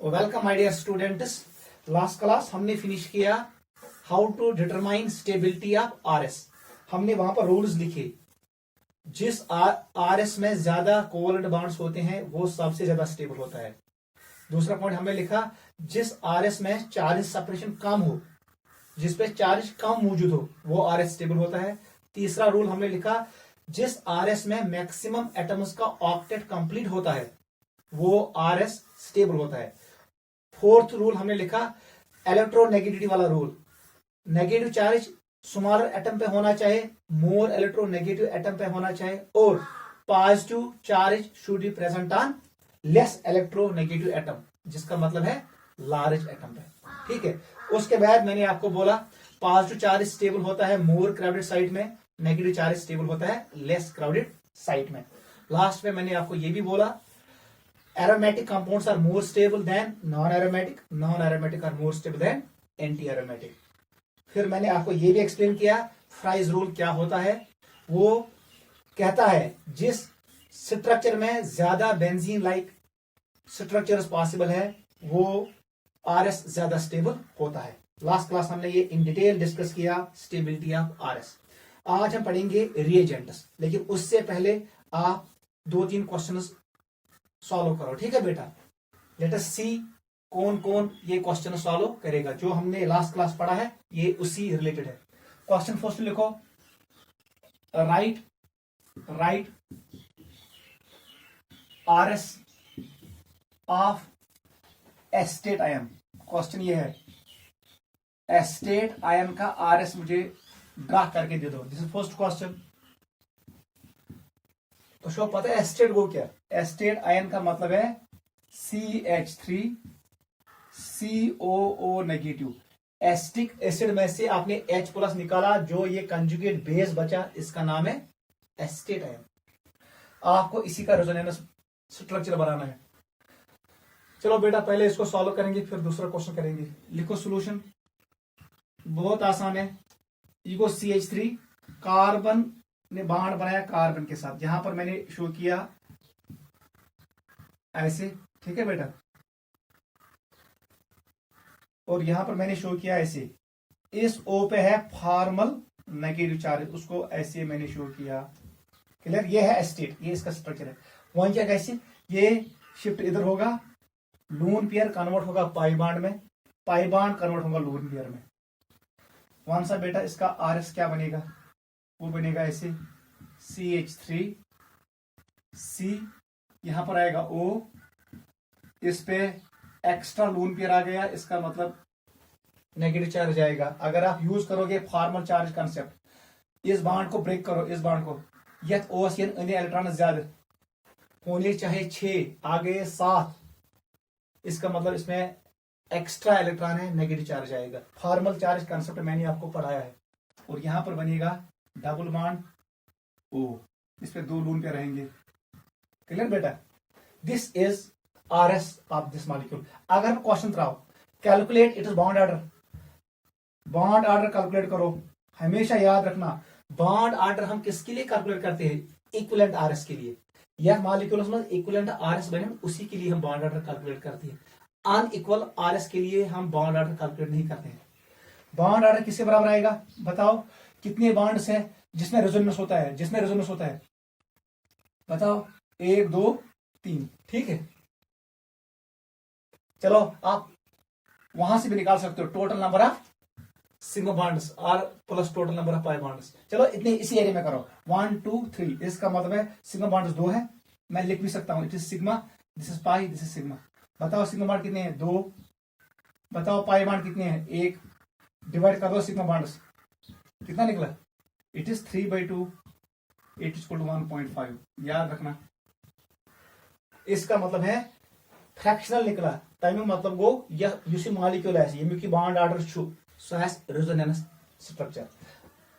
Welcome my dear students. Last class हमने finish किया how to determine stability of RS. हमने वहां पर रूल्स लिखे। जिस आरएस में ज्यादा कोवलेंट बॉन्ड्स होते हैं वो सबसे ज्यादा स्टेबल होता है। दूसरा पॉइंट हमने लिखा, जिस आरएस में चार्ज सेपरेशन कम हो, जिसपे चार्ज कम मौजूद हो, वो आरएस स्टेबल होता है। तीसरा रूल हमने लिखा, जिस आरएस में मैक्सिमम एटम्स का ऑक्टेट कंप्लीट होता है वो आरएस स्टेबल होता है। फोर्थ रूल हमने लिखा, इलेक्ट्रोनेगेटिविटी वाला rule. Negative charge smaller atom पे होना चाहिए, मोर इलेक्ट्रोनेगेटिव एटम पे होना चाहिए, और positive charge should be present on less electronegative atom, जिसका मतलब है लार्ज एटम पे। ठीक है। उसके बाद मैंने आपको बोला पॉजिटिव चार्ज स्टेबल होता है मोर क्राउडेड साइट में, नेगेटिव चार्ज स्टेबल होता है लेस क्राउडेड साइट में। लास्ट में मैंने आपको यह भी बोला, aromatic compounds are more stable than non-aromatic, non-aromatic are more stable than anti-aromatic। फिर मैंने आपको ये भी एक्सप्लेन किया फ्राइज रूल क्या होता है। वो कहता है जिस स्ट्रक्चर में ज्यादा बेंजीन लाइक स्ट्रक्चर्स पॉसिबल है वो आरएस ज्यादा स्टेबल होता है। लास्ट क्लास हमने ये इन डिटेल डिस्कस किया स्टेबिलिटी ऑफ आरएस। आज हम पढ़ेंगे रिएजेंट्स, लेकिन उससे पहले आप 2-3 क्वेश्चंस सॉल्व करो। ठीक है बेटा, लेट अस सी कौन कौन ये क्वेश्चन सॉल्व करेगा। जो हमने लास्ट क्लास पढ़ा है ये उसी रिलेटेड है। क्वेश्चन फर्स्ट लिखो, right RS of estate ion. Question ये है, एस्टेट आयन का आरएस मुझे ड्रा करके दे दो। This is first question. तो शो पता है एस्टेट को क्या? एस्टेट आयन का मतलब है CH3COO नेगेटिव। एस्टिक एसिड में से आपने H+ निकाला, जो ये कंजुगेट बेस बचा, इसका नाम है एस्टेट आयन। आपको इसी का रेजोनेंस स्ट्रक्चर बनाना है। चलो बेटा पहले इसको सॉल्व करेंगे फिर दूसरा क्वेश्चन करेंगे। लिखो सॉल्यूशन, बहुत आसान है। इको CH3 कार्बन ने बॉन्ड बनाया कार्बन के साथ, यहां पर मैंने शो किया ऐसे। ठीक है बेटा, और यहां पर मैंने शो किया ऐसे। इस O पे है फॉर्मल नेगेटिव चार्ज, उसको ऐसे मैंने शो किया। क्लियर? ये है एस्टेट, ये इसका स्ट्रक्चर है। वहीं क्या कैसे ये शिफ्ट इधर होगा, लून पेयर कन्वर्ट होगा पाई बॉन्ड में, पाई बॉन्ड कन्वर्ट होगा लून पेयर में। कौन सा बेटा इसका आरएस क्या बनेगा? वो बनेगा ऐसे CH3C, यहां पर आएगा O, इस पे एक्स्ट्रा लून पेयर आ गया, इसका मतलब नेगेटिव चार्ज आएगा। अगर आप यूज करोगे फॉर्मल चार्ज कंसेप्ट, इस बॉन्ड को ब्रेक करो, इस बॉन्ड को, यह ओस इलेक्ट्रॉन ज्यादा होने चाहे 6, आ गए 7, इसका मतलब इसमें एक्स्ट्रा इलेक्ट्रॉन है, नेगेटिव चार्ज आएगा। फॉर्मल चार्ज कंसेप्ट मैंने आपको पढ़ाया है। और यहां पर बनेगा डबल बॉन्ड O, इस पे 2 लून पे रहेंगे। क्लियर बेटा? This is RS of this molecule. अगर क्वेश्चन कराओ calculate it is bond order, bond order calculate करो। हमेशा याद रखना बॉन्ड ऑर्डर हम किसके लिए कैलकुलेट करते हैं? इक्विवेलेंट आरएस के लिए। यह मॉलिक्यूल्स में इक्विवेलेंट आरएस बने, उसी के लिए हम बॉन्ड ऑर्डर कैलकुलेट करते हैं। अनइक्वल आरएस के लिए हम बॉन्ड ऑर्डर कैलकुलेट नहीं करते हैं। बॉन्ड ऑर्डर किसके बराबर आएगा? बताओ कितने बॉन्ड्स हैं जिसमें रेजोनेंस होता है? जिसमें रेजोनेंस होता है बताओ, 1 2 3। ठीक है, चलो आप वहां से भी निकाल सकते हो total number of sigma bonds और plus total number of pi bonds. चलो इतने इसी एरिया में करो, 1 2 3। इसका मतलब है सिग्मा बॉन्ड्स 2 है, मैं लिख भी सकता हूं, it is sigma, this is pi, this is sigma. बताओ सिग्मा बॉन्ड कितने हैं? 2। बताओ पाई बॉन्ड कितने हैं? 1। डिवाइड कर दो सिग्मा बॉन्ड्स, कितना निकला? It is 3/2, it is 1.5। याद रखना, इसका मतलब है फ्रैक्शनल निकला। टाइमिंग मतलब वो यह यूसी मॉलिक्यूल है, ये की bond order show so has resonance structure.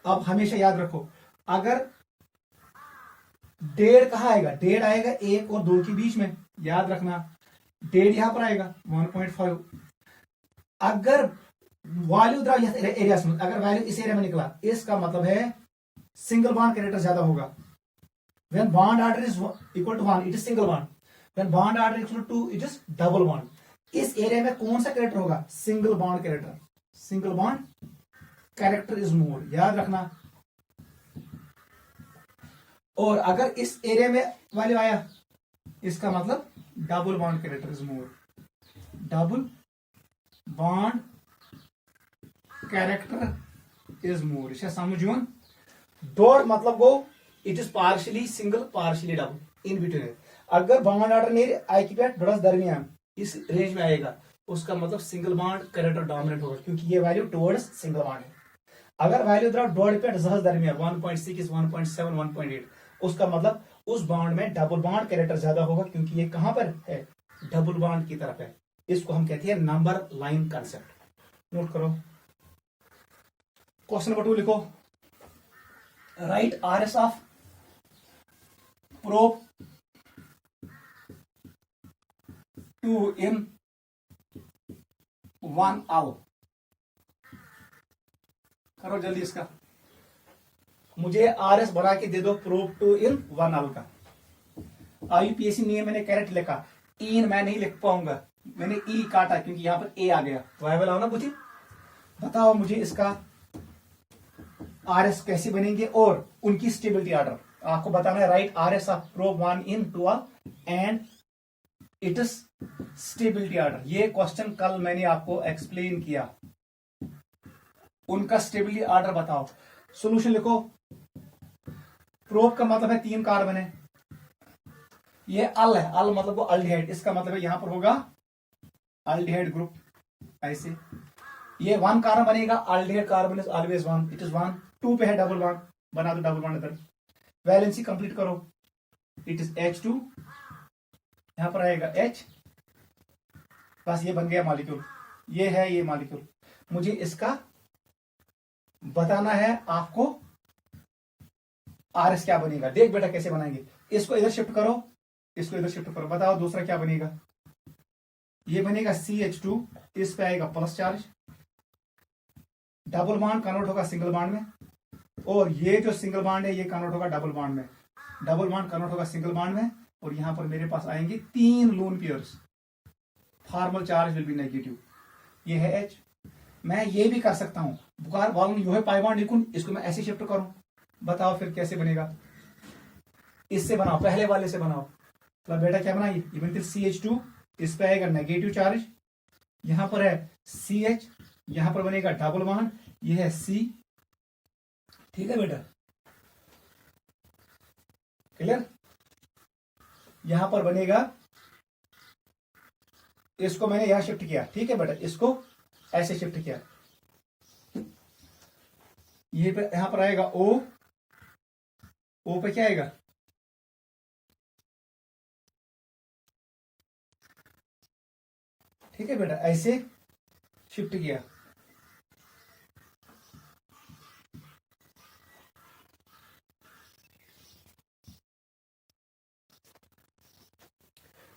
अब हमेशा याद रखो, अगर 1.5 कहां आएगा? 1.5 आएगा 1 और 2 के बीच में। याद रखना 1.5 यहां पर आएगा, 1.5। अगर वैल्यू एरिया में, अगर वैल्यू इस एरिया में निकला, इसका मतलब है सिंगल बॉन्ड कैरेक्टर ज्यादा होगा। When bond order is equal to 1, it is single bond. When bond order equal to 2, it is double bond. इस एरिया में कौन सा कैरेक्टर होगा? Single bond character. Single bond character is more, याद रखना। और अगर इस एरिया में वैल्यू आया, इसका मतलब double bond character is more. Double bond character is more. यह समझ यन। डॉट मतलब go it is partially single partially double in between. अगर बॉन्ड ऑर्डर नेर आइक पे डॉट्स दरमियान इस रेंज में आएगा, उसका मतलब सिंगल बॉन्ड कैरेक्टर डोमिनेंट होगा, क्योंकि ये वैल्यू टुवर्ड्स सिंगल बॉन्ड है। अगर वैल्यू द्राव डॉट पे जहज दरमियान 1.6 1.7 1.8, उसका मतलब उस बॉन्ड में डबल बॉन्ड कैरेक्टर ज्यादा होगा, क्योंकि ये कहां पर है? डबल बॉन्ड की तरफ है। इसको हम कहते हैं नंबर लाइन कंसेप्ट। नोट करो। क्वेश्चन नंबर 2 लिखो। Right RS of probe 2 in 1 hour। करो जल्दी इसका। मुझे आरएस बना के दे दो प्रोब 2 in 1 hour का। आईयूपीएससी नियम मैंने कैरेक्ट लिखा, इन मैं नहीं लिख पाऊंगा, मैंने ई काटा क्योंकि यहां पर ए आ गया। वायबल आओ ना पूछे। बताओ मुझे इसका आरएस कैसे बनेंगे और उनकी स्टेबिलिटी ऑर्डर आपको बताना है। Right RS of probe 1 in 12 and it is stability order. ये क्वेश्चन कल मैंने आपको एक्सप्लेन किया। उनका स्टेबिलिटी ऑर्डर बताओ। सॉल्यूशन लिखो। प्रोब का मतलब है 3 कार्बन है, ये अल है, अल मतलब वो अल्डिहाइड, इसका मतलब है यहां पर होगा अल्डिहाइड ग्रुप। ऐसे ये 1 कार्बन बनेगा, aldehyde carbon is always 1, it is 1। 2 पे है डबल बॉन्ड, बना दो डबल बॉन्ड इधर। वैलेंसी कंप्लीट करो, इट इज H2, यहां पर आएगा H, बस ये बन गया मॉलिक्यूल। ये है ये मॉलिक्यूल। मुझे इसका बताना है आपको आरएस क्या बनेगा। देख बेटा कैसे बनाएंगे। इसको इधर शिफ्ट करो, इसको इधर शिफ्ट करो। बताओ दूसरा क्या बनेगा। ये बनेगा CH2, इस पे आएगा plus charge, double bond convert होगा सिंगल बॉन्ड में, और ये जो सिंगल बॉन्ड है ये कन्वर्ट होगा डबल बॉन्ड में, डबल बॉन्ड कन्वर्ट होगा सिंगल बॉन्ड में, और यहां पर मेरे पास आएंगे 3 lone pairs. Formal charge will be negative. ये है H। मैं ये भी कर सकता हूं, बुखार वालों यो है पाई बॉन्ड लिखूं, इसको मैं ऐसे शिफ्ट करूं। बताओ फिर कैसे बनेगा। इससे बनाओ, पहले वाले से बनाओ। तो बेटा क्या बनाइए, ये बनती CH2, इस पे आएगा नेगेटिव चार्ज, यहां पर है CH, यहां पर बनेगा डबल बॉन्ड, ये है C। ठीक है बेटा, क्लियर। यहां पर बनेगा, इसको मैंने यहां शिफ्ट किया। ठीक है बेटा, इसको ऐसे शिफ्ट किया। ये पे यहां पर आएगा O, O पे क्या आएगा, ठीक है बेटा, ऐसे शिफ्ट किया।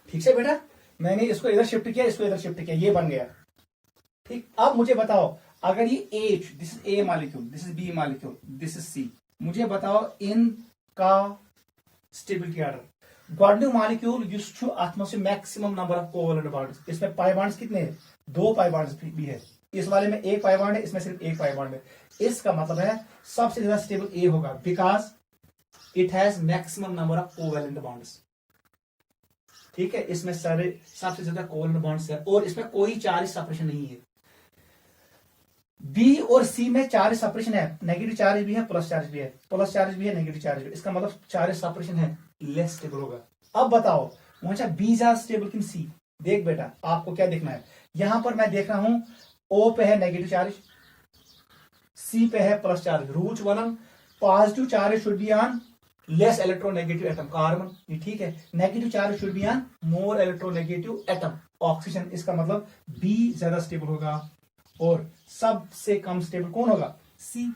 ठीक है बेटा, मैंने इसको इधर शिफ्ट किया, इसको इधर शिफ्ट किया, ये बन गया। ठीक, अब मुझे बताओ अगर ये H, this is A molecule, this is B molecule, this is C, मुझे बताओ इनका स्टेबिलिटी ऑर्डर। गॉडन्यू मॉलिक्यूल अथ में maximum number of covalent bonds. इसमें पाई बॉन्ड्स कितने हैं? 2 पाई बॉन्ड्स भी है। इस वाले में 1 पाई बॉन्ड है, इसमें सिर्फ 1 पाई बॉन्ड है। इसका मतलब है सबसे ज्यादा स्टेबल A होगा, because it has maximum number of covalent bonds. ठीक है, इसमें सारे सबसे ज्यादा कोवलेंट बॉन्ड्स है, और इसमें कोई चार्ज सेपरेशन नहीं है। बी और सी में चार्ज सेपरेशन है, नेगेटिव चार्ज भी है, प्लस चार्ज भी है, प्लस चार्ज भी है, नेगेटिव चार्ज भी है। इसका मतलब चार्ज सेपरेशन है, लेस स्टेबल होगा। अब बताओ मुझे बी ज्यादा स्टेबल कि सी। देख बेटा, आपको क्या देखना है, यहां पर मैं देख रहा हूं ओ पे है नेगेटिव चार्ज, सी पे है plus charge. Rules 1, positive charge should be on less electronegative atom, carbon, ये ठीक है। Negative charge should be on more electronegative atom, oxygen. इसका मतलब बी ज्यादा स्टेबल होगा, और सबसे कम स्टेबल कौन होगा? सी।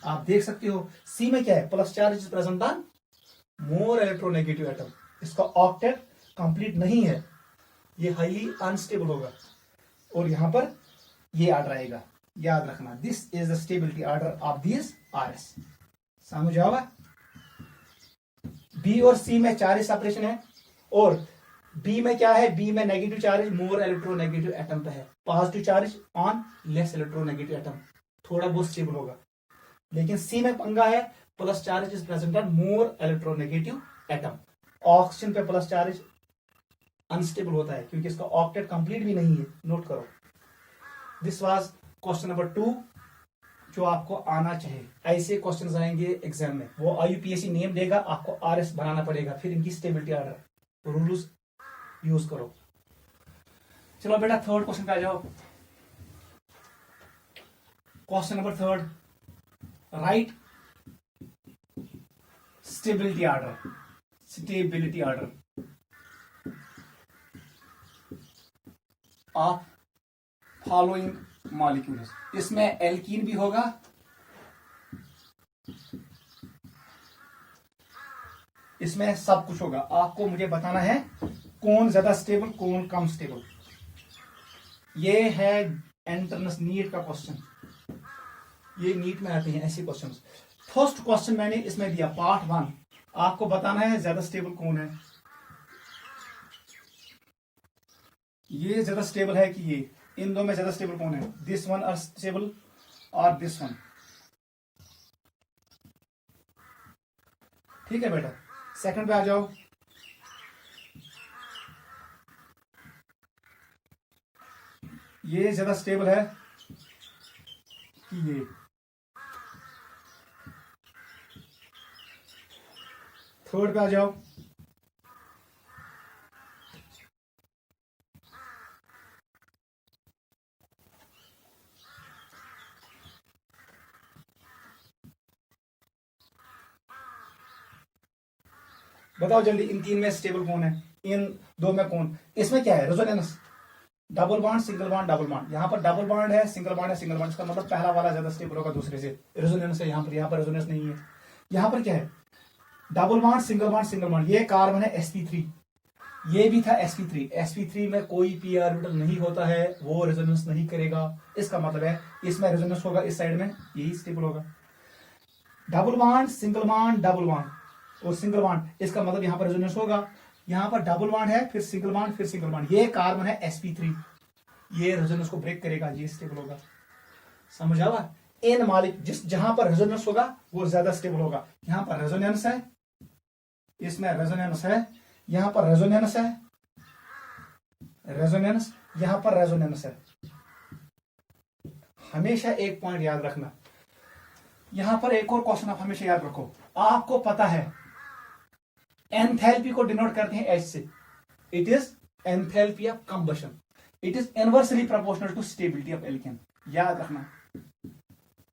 आप देख सकते हो सी में क्या है, plus charge is present on more electronegative atom. इसका ऑक्टेट कंप्लीट नहीं है, ये हाईली अनस्टेबल होगा, और यहां पर ये ऑर्डर आएगा। याद रखना, this is the stability order of this RS. समझ आओगा। बी और सी में चार्ज सेपरेशन है, और बी में क्या है, बी में negative charge more electronegative atom पे है, positive charge on less electronegative atom, थोड़ा बहुत स्टेबल होगा। लेकिन सी में पंगा है, plus charge is present on more electronegative atom. Oxygen पे प्लस चार्ज अनस्टेबल होता है क्योंकि इसका ऑक्टेट कंप्लीट भी नहीं है, नोट करो। दिस वाज क्वेश्चन नंबर 2 जो आपको आना चाहिए। ऐसे क्वेश्चंस आएंगे एग्जाम में, वो IUPAC नेम देगा, आपको RS बनाना पड़ेगा, फिर इनकी स्टेबिलिटी ऑर्डर रूल्स यूज करो। चलो बेटा थर्ड क्वेश्चन पे आ जाओ। Question number 3, right stability order, stability order of following molecules. इसमें एल्कीन भी होगा, इसमें सब कुछ होगा। आपको मुझे बताना है कौन ज्यादा स्टेबल, कौन कम स्टेबल। ये है एंट्रेंस नीट का क्वेश्चन, ये नीट में आते हैं ऐसे क्वेश्चंस। फर्स्ट क्वेश्चन मैंने इसमें दिया पार्ट 1, आपको बताना है ज्यादा स्टेबल कौन है। ये ज्यादा स्टेबल है कि ये, इन दो में ज्यादा स्टेबल कौन है, दिस वन आर स्टेबल और दिस वन। ठीक है बेटा, सेकंड पे आ जाओ। ये ज्यादा स्टेबल है कि ये, थर्ड पे आ जाओ। बताओ जल्दी, इन तीन में स्टेबल कौन है, इन दो में कौन। इसमें क्या है, resonance, double bond single bond double bond. यहाँ पर डबल बॉन्ड है, सिंगल बॉन्ड है, सिंगल बॉन्ड, इसका मतलब पहला वाला ज्यादा स्टेबल होगा दूसरे से। रेजोनेंस है यहाँ पर रेजोनेंस नहीं है। यहाँ पर क्या है, double bond single bond single bond. ये कार्बन है sp3, ये भी था sp3। sp3 में कोई p ऑर्बिटल नहीं होता है, वो रेजोनेंस नहीं करेगा। इसका मतलब है इसमें रेजोनेंस होगा, इस साइड में यही स्टेबल होगा। Double bond single bond double bond और सिंगल बॉन्ड, इसका मतलब यहाँ पर रेजोनेंस होगा। यहाँ पर डबल बॉन्ड है, फिर सिंगल बॉन्ड, फिर सिंगल बॉन्ड। ये कार्बन है sp3, ये रेजोनेंस को ब्रेक करेगा, ये स्टेबल होगा। समझ आवा। इन मालिक जिस जहां पर रेजोनेंस होगा वो ज्यादा स्टेबल होगा। यहां पर रेजोनेंस है, इसमें रेजोनेंस है, यहां पर रेजोनेंस है, रेजोनेंस, यहां पर रेजोनेंस है। हमेशा एक पॉइंट याद रखना। यहां पर एक और क्वेश्चन आप हमेशा याद रखो, आपको पता है एंथैल्पी को डिनोट करते हैं एच से। It is enthalpy of combustion, it is inversely proportional to stability of alkane. याद रखना,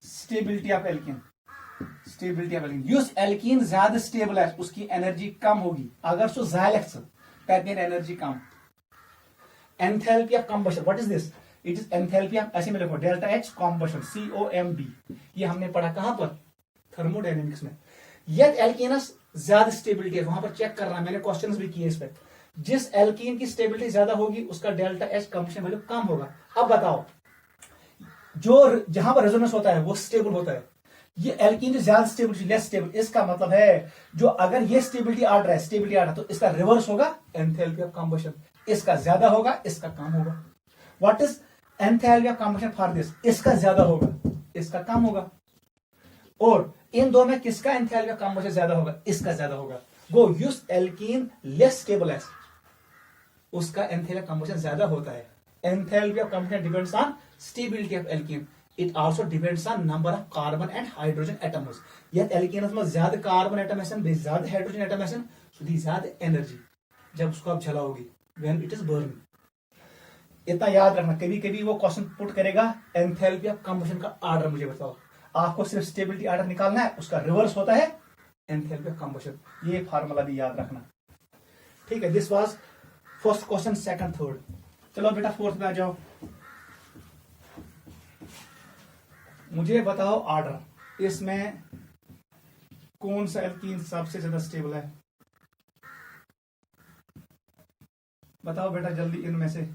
stability of alkane, stability of alkane. जिस एल्कीन ज्यादा स्टेबल है उसकी एनर्जी कम होगी, अगर सो ज़ाइलेक्स कहते हैं energy come. Enthalpy of combustion, what is this, it is enthalpy of, ऐसे में लिखो डेल्टा एच कॉम्बशन, COMB। ये हमने पढ़ा कहां पर, थर्मोडायनेमिक्स में। यह एल्कीनस ज्यादा स्टेबिलिटी है, वहां पर चेक करना, मैंने क्वेश्चंस भी किए इस पर। जिस एल्कीन की स्टेबिलिटी ज्यादा होगी उसका डेल्टा एच कंबशन वैल्यू कम होगा। अब बताओ, जो जहां पर रेजोनेंस होता है वो स्टेबल होता है, ये एल्कीन जो ज्यादा स्टेबिलिटी लेस स्टेबल। इसका मतलब है जो अगर ये स्टेबिलिटी ऑर्डर है, स्टेबिलिटी ऑर्डर, तो इसका रिवर्स होगा एंथैल्पी ऑफ कंबशन, इसका ज्यादा होगा, इसका कम होगा। What is enthalpy of combustion for this, इसका ज्यादा होगा, इसका कम होगा। और इन दो में किसका एंथैल्पी ऑफ कंबशन ज्यादा होगा, इसका ज्यादा होगा। वो यूज एल्कीन लेस स्टेबल है, उसका एंथैल्पी ऑफ कंबशन ज्यादा होता है। Enthalpy of combustion depends on stability of alkene, it also depends on number of carbon and hydrogen atoms. यह एल्कीनस में ज्यादा कार्बन एटम है, ज्यादा हाइड्रोजन एटम है, तो ज्यादा एनर्जी जब उसको आप जलाओगे, व्हेन इट इज बर्निंग। इतना याद रखना, कभी कभी वो क्वेश्चन पुट करेगा एंथैल्पी ऑफ कंबशन का ऑर्डर मुझे बताओ, आपको सिर्फ स्टेबिलिटी ऑर्डर निकालना है, उसका रिवर्स होता है एंथैल्पी ऑफ कंबशन। ये फार्मूला भी याद रखना, ठीक है। This was first question, second, third. चलो बेटा फोर्थ में आ जाओ। मुझे बताओ ऑर्डर, इसमें कौन सा एल्कीन सबसे ज्यादा स्टेबल है, बताओ बेटा जल्दी इनमें से।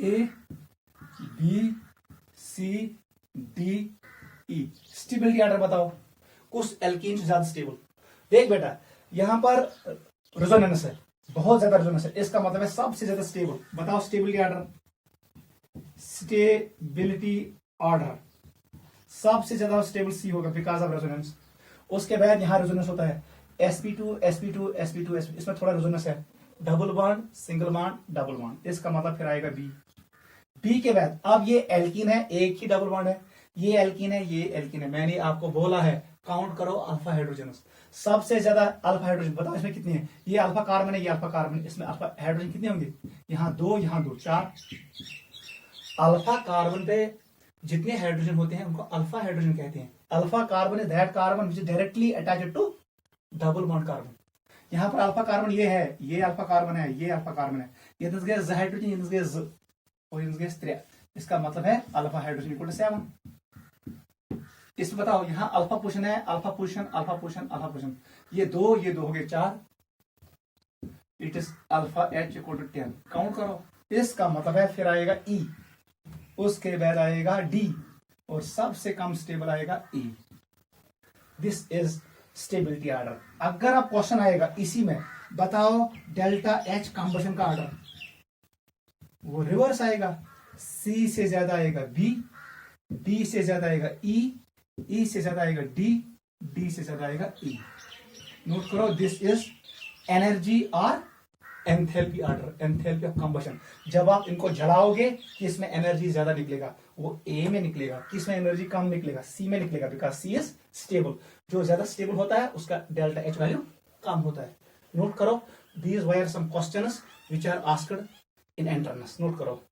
A B C D E. Stability order बताओ, कुछ एल्कीन से ज्यादा स्टेबल। देख बेटा, यहां पर रेजोनेंस है, बहुत ज्यादा रेजोनेंस है, इसका मतलब है सबसे ज्यादा स्टेबल। बताओ स्टेबिलिटी ऑर्डर, स्टेबिलिटी ऑर्डर सबसे ज्यादा स्टेबल सी होगा बिकॉज ऑफ रेजोनेंस। उसके बाद यहां रेजोनेंस होता है sp2 sp2 sp2 sp, इसमें थोड़ा रेजोनेंस है, double bond single bond double bond, इसका मतलब फिर आएगा बी। बी के बाद अब ये एल्कीन है, एक ही डबल बॉन्ड है, ये एल्कीन है, ये एल्कीन है। मैंने आपको बोला है काउंट करो अल्फा हाइड्रोजन, सबसे ज्यादा अल्फा हाइड्रोजन बताओ इसमें कितनी है। ये अल्फा कार्बन है, ये अल्फा कार्बन है, इसमें अल्फा हाइड्रोजन कितने होंगे, यहाँ दो यहाँ दो, चार। अल्फा कार्बन पे जितने हाइड्रोजन होते हैं उनको अल्फा हाइड्रोजन कहते हैं। Alpha carbon is that carbon which is directly attached to double bond carbon. यहाँ पर अल्फा कार्बन ये है, ये अल्फा कार्बन है, ये अल्फा कार्बन है, ये ज हाइड्रोजन, ये ज और ये 3, इसका मतलब है अल्फा हाइड्रोजन इक्वल टू 7। इसमें बताओ यहाँ अल्फा पोजिशन है, alpha position alpha position alpha position, ये दो हो गए 4, it is alpha H equal to 10। Count करो, इसका मतलब है फिर आएगा ई, उसके बाद आएगा डी और सबसे कम स्टेबल आएगा E. This is stability order. अगर आप क्वेश्चन आएगा इसी में, बताओ डेल्टा एच कंबशन का ऑर्डर, वो रिवर्स आएगा, सी से ज्यादा आएगा बी, डी से ज्यादा आएगा ई, ई से ज्यादा आएगा डी, डी से ज्यादा आएगा ई। नोट करो, दिस इज एनर्जी और enthalpy order, enthalpy of combustion. जब आप इनको जलाओगे किसमें एनर्जी ज्यादा निकलेगा, वो ए में निकलेगा, किसमें एनर्जी कम निकलेगा, सी में निकलेगा, बिकॉज सी इज स्टेबल। जो ज्यादा स्टेबल होता है उसका डेल्टा एच वैल्यू कम होता है। नोट करो, these were some questions which are asked in entrance. Note करो।